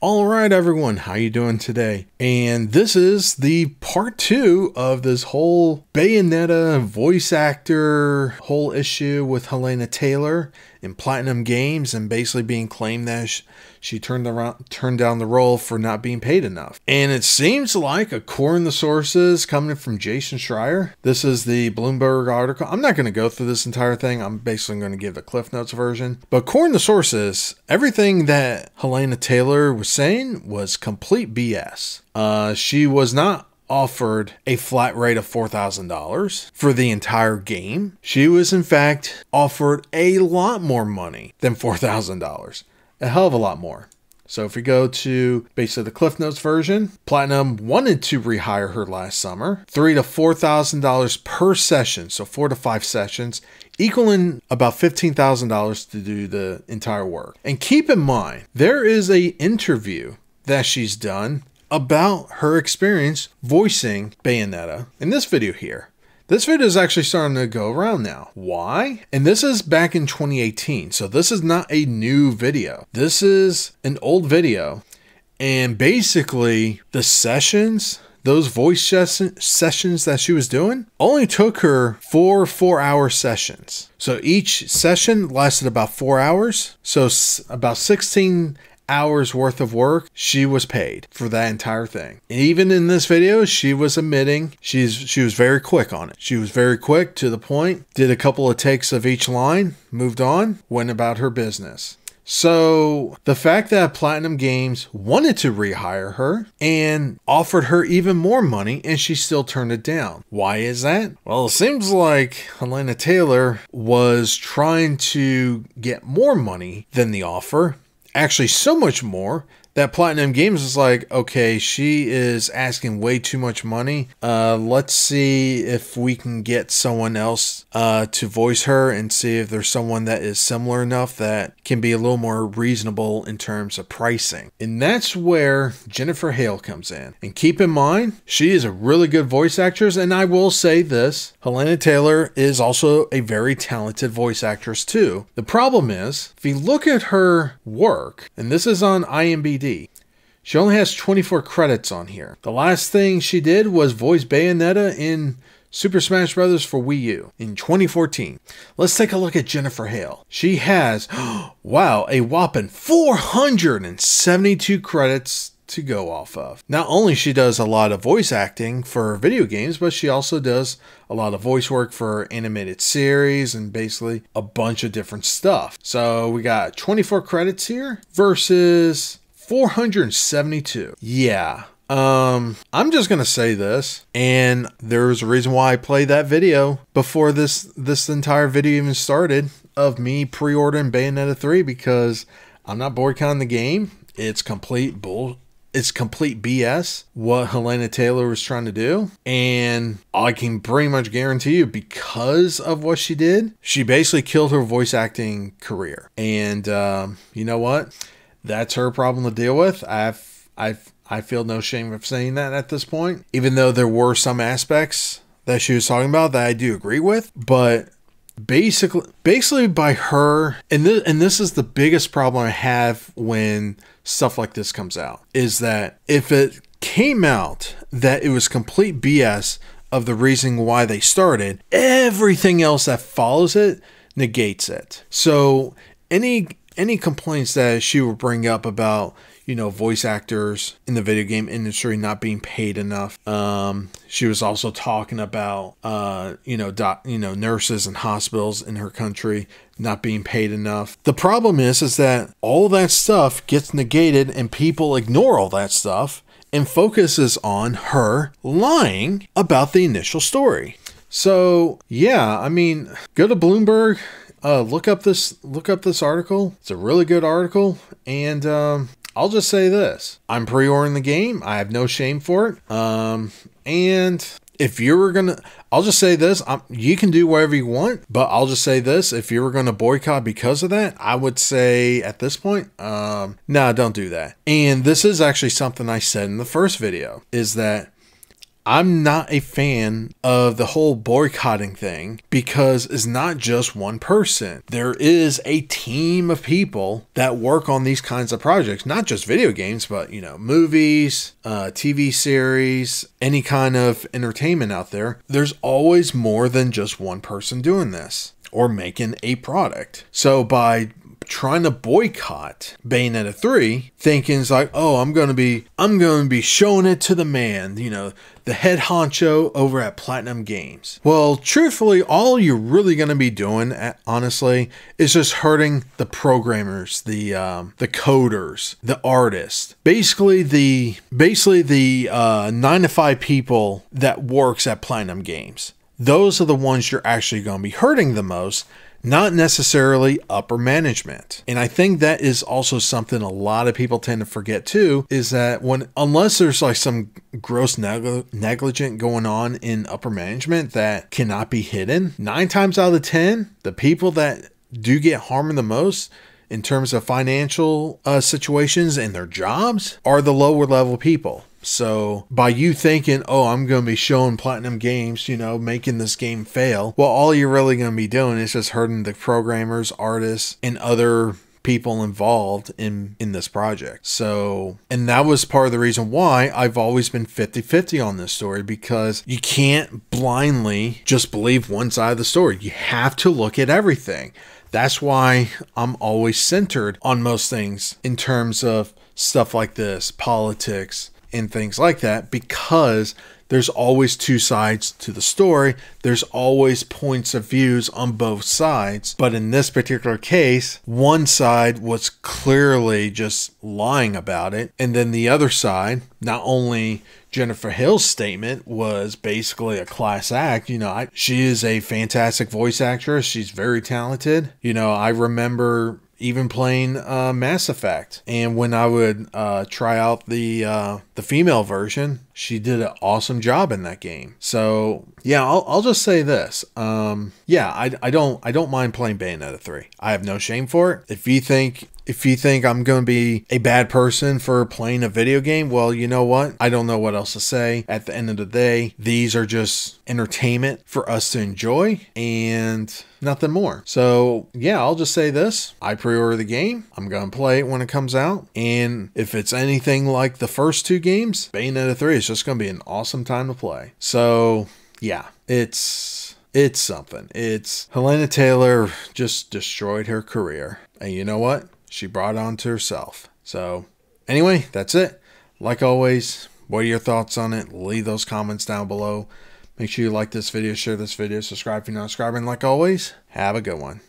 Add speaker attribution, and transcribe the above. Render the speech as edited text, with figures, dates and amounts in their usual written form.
Speaker 1: All right, everyone, how you doing today? And this is the part 2 of this whole Bayonetta voice actor whole issue with Hellena Taylor in Platinum Games, and basically being claimed that she turned down the role for not being paid enough. And it seems like, according to sources coming from Jason Schreier, this is the Bloomberg article. I'm not going to go through this entire thing. I'm basically going to give the Cliff Notes version. But according to sources, everything that Hellena Taylor was saying was complete BS. She was not offered a flat rate of $4,000 for the entire game. She was in fact offered a lot more money than $4,000. A hell of a lot more. So if we go to basically the Cliff Notes version, Platinum wanted to rehire her last summer, $3,000 to $4,000 per session, so 4 to 5 sessions, equaling about $15,000 to do the entire work. And keep in mind, there is an interview that she's done about her experience voicing Bayonetta in this video here. This video is actually starting to go around now. Why? And this is back in 2018, so this is not a new video. This is an old video, and basically the sessions, those voice sessions that she was doing, only took her 4 4-hour sessions. So each session lasted about 4 hours, so about 16 hours worth of work she was paid for that entire thing. And even in this video, she was admitting she was very quick on it. She was very quick, to the point, did a couple of takes of each line, moved on, went about her business. So the fact that Platinum Games wanted to rehire her and offered her even more money, and she still turned it down. Why is that? Well, it seems like Hellena Taylor was trying to get more money than the offer. Actually, so much more that Platinum Games is like, okay, she is asking way too much money. Let's see if we can get someone else to voice her, and see if there's someone that is similar enough that can be a little more reasonable in terms of pricing. And that's where Jennifer Hale comes in. And keep in mind, she is a really good voice actress, and I will say this, Hellena Taylor is also a very talented voice actress too. The problem is, if you look at her work, and this is on IMDb, she only has 24 credits on here. The last thing she did was voice Bayonetta in Super Smash Bros. For Wii U in 2014. Let's take a look at Jennifer Hale. She has, wow, a whopping 472 credits to go off of. Not only she does a lot of voice acting for video games, but she also does a lot of voice work for animated series and basically a bunch of different stuff. So we got 24 credits here versus 472. Yeah. I'm just gonna say this, and there's a reason why I played that video before this entire video even started, of me pre-ordering Bayonetta 3, because I'm not boycotting the game. It's complete BS what Hellena Taylor was trying to do. And I can pretty much guarantee you, because of what she did, she basically killed her voice acting career. And you know what? That's her problem to deal with. I feel no shame of saying that at this point, even though there were some aspects that she was talking about that I do agree with. But basically by her, and this is the biggest problem I have when stuff like this comes out, is that if it came out that it was complete BS of the reason why they started, everything else that follows it negates it. So any complaints that she would bring up about, voice actors in the video game industry not being paid enough. She was also talking about, nurses and hospitals in her country not being paid enough. The problem is that all that stuff gets negated, and people ignore all that stuff and focuses on her lying about the initial story. So yeah, I mean, go to Bloomberg. Look up this article. It's a really good article, and I'll just say this: I'm pre-ordering the game. I have no shame for it. And if you were gonna, I'll just say this: you can do whatever you want, but I'll just say this: if you were gonna boycott because of that, I would say at this point, no, don't do that. And this is actually something I said in the first video: is that I'm not a fan of the whole boycotting thing because it's not just one person. There is a team of people that work on these kinds of projects, not just video games, but, you know, movies, TV series, any kind of entertainment out there. There's always more than just one person doing this or making a product. So by trying to boycott Bayonetta 3, thinking it's like, oh, I'm going to be showing it to the man, you know, the head honcho over at Platinum Games. Well, truthfully, all you're really going to be doing, honestly, is just hurting the programmers, the coders, the artists, basically the 9 to 5 people that works at Platinum Games. Those are the ones you're actually going to be hurting the most, not necessarily upper management. And I think that is also something a lot of people tend to forget too, is that unless there's like some gross negligent going on in upper management that cannot be hidden, 9 times out of 10, the people that do get harmed the most in terms of financial situations and their jobs are the lower level people. So by you thinking, oh, I'm going to be showing Platinum Games, you know, making this game fail, well, all you're really going to be doing is just hurting the programmers, artists, and other people involved in this project. So, and that was part of the reason why I've always been 50-50 on this story, because you can't blindly just believe one side of the story. You have to look at everything. That's why I'm always centered on most things in terms of stuff like this, politics, and things like that, because there's always 2 sides to the story. There's always points of views on both sides. But in this particular case, one side was clearly just lying about it. And then the other side, not only Jennifer Hale's statement was basically a class act. You know, she is a fantastic voice actress. She's very talented. You know, I remember even playing Mass Effect, and when I would try out the female version, she did an awesome job in that game. So yeah, I'll just say this. Yeah, I don't mind playing Bayonetta 3. I have no shame for it. If you think I'm going to be a bad person for playing a video game, well, you know what? I don't know what else to say. At the end of the day, these are just entertainment for us to enjoy and nothing more. So yeah, I'll just say this. I pre-order the game. I'm going to play it when it comes out. And if it's anything like the first 2 games, Bayonetta 3 is just going to be an awesome time to play. So yeah, it's something. Hellena Taylor just destroyed her career. And you know what? She brought it on to herself. So anyway, that's it. Like always, what are your thoughts on it? Leave those comments down below. Make sure you like this video, share this video, subscribe if you're not subscribing. Like always, have a good one.